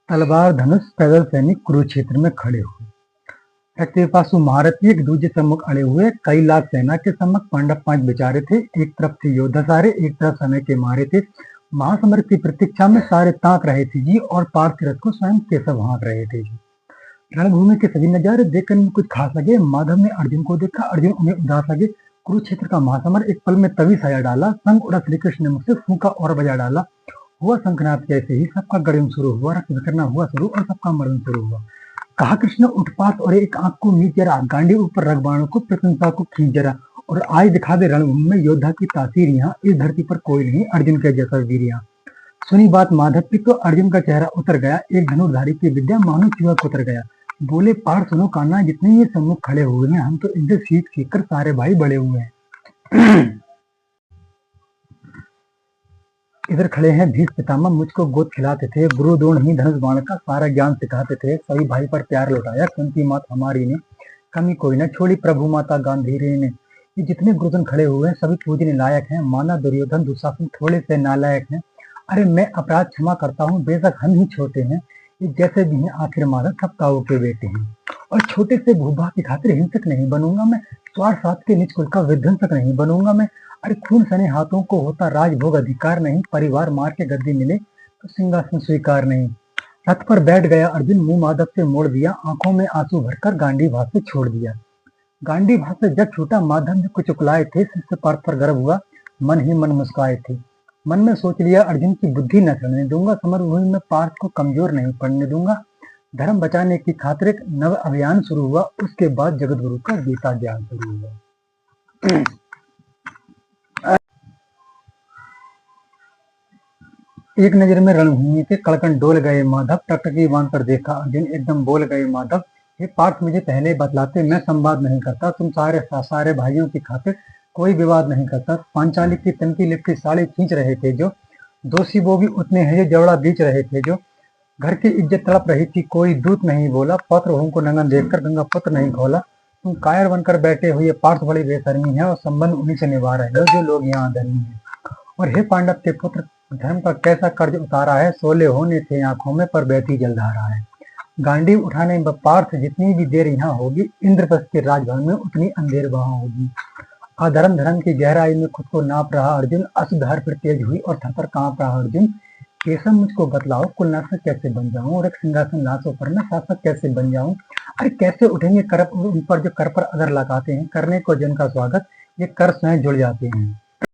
तलवार धनुष पैदल सैनिक कुरुक्षेत्र में खड़े हुए। तेपासु महारथी एक दूजे सम्मुख अड़े हुए। कई लाख सेना के सम्मुख पांडव 5 बेचारे थे। एक तरफ थे योद्धा सारे, एक तरफ समय के मारे थे। महासमर की प्रतीक्षा में सारे ताक रहे थे जी, और पार्थिव रथ को स्वयं केशव हाँक रहे थे जी। रणभूमि के सभी नजारे देखकर इन्हें कुछ खास लगे। माधव ने अर्जुन को देखा, अर्जुन उन्हें उदास लगे। कुरुक्षेत्र का महासमर एक पल में तभी साया डाला। संग उड़ा श्री कृष्ण ने मुझसे फूंका और बजा डाला। हुआ शंखनाद कैसे ही सबका गड़न शुरू हुआ, रक्त बिखरना हुआ शुरू और सबका मरण शुरू हुआ। कहा कृष्ण उत्पात और एक आंख को नीच जरा, गांडी ऊपर रख बाणों को प्रशंसा को खींच जरा, और आज दिखा दे रणभूमि में योद्धा की तासीर। यहाँ इस धरती पर कोई नहीं अर्जुन के जैसा वीर। यहाँ सुनी बात माधव की तो अर्जुन का चेहरा उतर गया। एक धनुर्धारी की विद्या मानो चूहा उतर गया। बोले पार्थ सुनो कान्हा, जितने ये सम्मुख खड़े हुए हैं हम तो इनसे सीख सीख कर सारे भाई बड़े हुए हैं। इधर खड़े हैं भीष्म पितामह, मुझको गोद खिलाते थे। गुरु द्रोण ही धनुष बाण का सारा ज्ञान सिखाते थे। सभी भाई पर प्यार लौटाया कुंती मात हमारी ने, कमी कोई न छोड़ी प्रभु माता गांधी ने। ये जितने गुरुजन खड़े हुए हैं सभी पूजने लायक हैं। माना दुर्योधन दुशासन थोड़े से नालायक हैं। अरे मैं अपराध क्षमा करता हूँ, बेशक हम ही छोटे हैं। ये जैसे भी हैं आखिर माधव सब ताऊ के बेटे हैं। और छोटे से भूभा की खातिर हिंसक नहीं बनूंगा मैं। स्वार्थ साथ के निज कुल का विध्वंसक नहीं बनूंगा मैं। अरे खून सने हाथों को होता राजभोग अधिकार नहीं। परिवार मार के गद्दी मिले तो सिंहासन स्वीकार नहीं। रथ पर बैठ गया अर्जुन, मुंह माधव से मोड़ दिया। आंखों में आंसू भरकर गांडी भाग से छोड़ दिया। गांडी भाग से जब छूटा माधव ने कुछ उकलाए थे। शिष्य पार्थ पर गर्व हुआ, मन ही मन मुस्काए थे। मन में सोच लिया अर्जुन की बुद्धि न चलने दूंगा। समरभूमि में पार्थ को कमजोर नहीं पड़ने दूंगा। धर्म बचाने की खातिर एक नव अभियान शुरू हुआ। उसके बाद जगत गुरु का गीता ज्ञान शुरू हुआ। एक नजर में रणभूमि के कड़कन डोल गए माधव। टकटकी बांध कर देखा अर्जुन, एकदम बोल गए माधव। हे पार्थ मुझे पहले बतलाते, मैं संवाद नहीं करता। तुम सारे भाइयों की खातिर कोई विवाद नहीं करता। पांचाली की तनकी लिपटी साड़ी खींच रहे थे जो, दोषी वो भी उतने हैं जो जवड़ा बीच रहे थे जो। घर की इज्जत तड़प रही थी, कोई दूत नहीं बोला। पत्र को नंगन देखकर गंगा पुत्र नहीं खोला। तुम कायर बनकर बैठे हुए पार्थ बड़ी बेशर्मी है, और संबंध उन्हीं से निभा रहे हो जो लोग यहाँ धर्मी है। और हे पांडव के पुत्र, धर्म का कैसा कर्ज उतारा है। सोले होने थे आंखों में पर बहती जलधारा है। गांडी उठाने में पार्थ जितनी भी देर यहाँ होगी, इंद्रप्रस्थ के राजभवन में उतनी अंधेर वहां होगी। अधर्म धर्म की गहराई में खुद को नाप रहा अर्जुन, असुधार फिर तेज हुई और थर पर कांप रहा अर्जुन। केशव मुझको बतलाओ, कुलनाशक कैसे बन जाऊं, और एक सिंहासन लाशों पर मैं शासक कैसे बन जाऊं। अरे कैसे उठेंगे कर उन पर जो कर पर अगर लगाते हैं, करने को जिनका स्वागत ये कर स्वयं जुड़ जाते हैं।